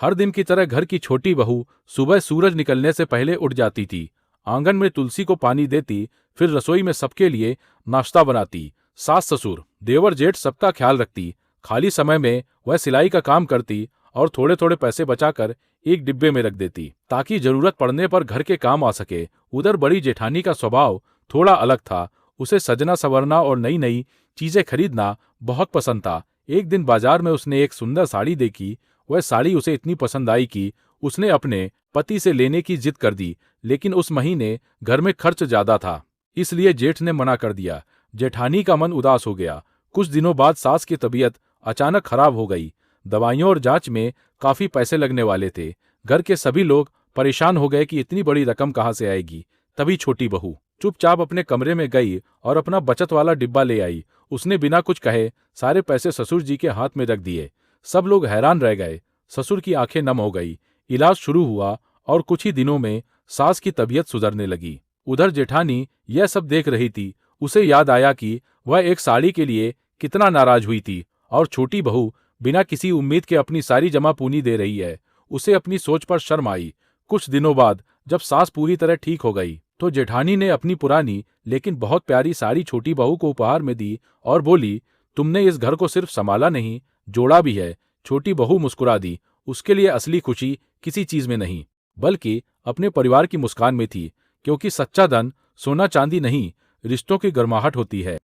हर दिन की तरह घर की छोटी बहू सुबह सूरज निकलने से पहले उठ जाती थी। आंगन में तुलसी को पानी देती, फिर रसोई में सबके लिए नाश्ता बनाती। सास ससुर देवर जेठ सबका ख्याल रखती। खाली समय में वह सिलाई का काम करती और थोड़े थोड़े पैसे बचाकर एक डिब्बे में रख देती ताकि जरूरत पड़ने पर घर के काम आ सके। उधर बड़ी जेठानी का स्वभाव थोड़ा अलग था। उसे सजना संवरना और नई नई चीजें खरीदना बहुत पसंद था। एक दिन बाजार में उसने एक सुंदर साड़ी देखी। वह साड़ी उसे इतनी पसंद आई कि उसने अपने पति से लेने की जिद कर दी, लेकिन उस महीने घर में खर्च ज्यादा था, इसलिए जेठ ने मना कर दिया। जेठानी का मन उदास हो गया। कुछ दिनों बाद सास की तबीयत अचानक खराब हो गई। दवाइयों और जांच में काफी पैसे लगने वाले थे। घर के सभी लोग परेशान हो गए कि इतनी बड़ी रकम कहाँ से आएगी। तभी छोटी बहू चुपचाप अपने कमरे में गई और अपना बचत वाला डिब्बा ले आई। उसने बिना कुछ कहे सारे पैसे ससुर जी के हाथ में रख दिए। सब लोग हैरान रह गए। ससुर की आंखें नम हो गई। इलाज शुरू हुआ और कुछ ही दिनों में सास की तबीयत सुधरने लगी। उधर जेठानी यह सब देख रही थी। उसे याद आया कि वह एक साड़ी के लिए कितना नाराज हुई थी और छोटी बहू बिना किसी उम्मीद के अपनी सारी जमा पूंजी दे रही है। उसे अपनी सोच पर शर्म आई। कुछ दिनों बाद जब सास पूरी तरह ठीक हो गई तो जेठानी ने अपनी पुरानी लेकिन बहुत प्यारी साड़ी छोटी बहू को उपहार में दी और बोली, तुमने इस घर को सिर्फ संभाला नहीं, जोड़ा भी है। छोटी बहू मुस्कुरा दी। उसके लिए असली खुशी किसी चीज में नहीं, बल्कि अपने परिवार की मुस्कान में थी, क्योंकि सच्चा धन सोना चांदी नहीं, रिश्तों की गर्माहट होती है।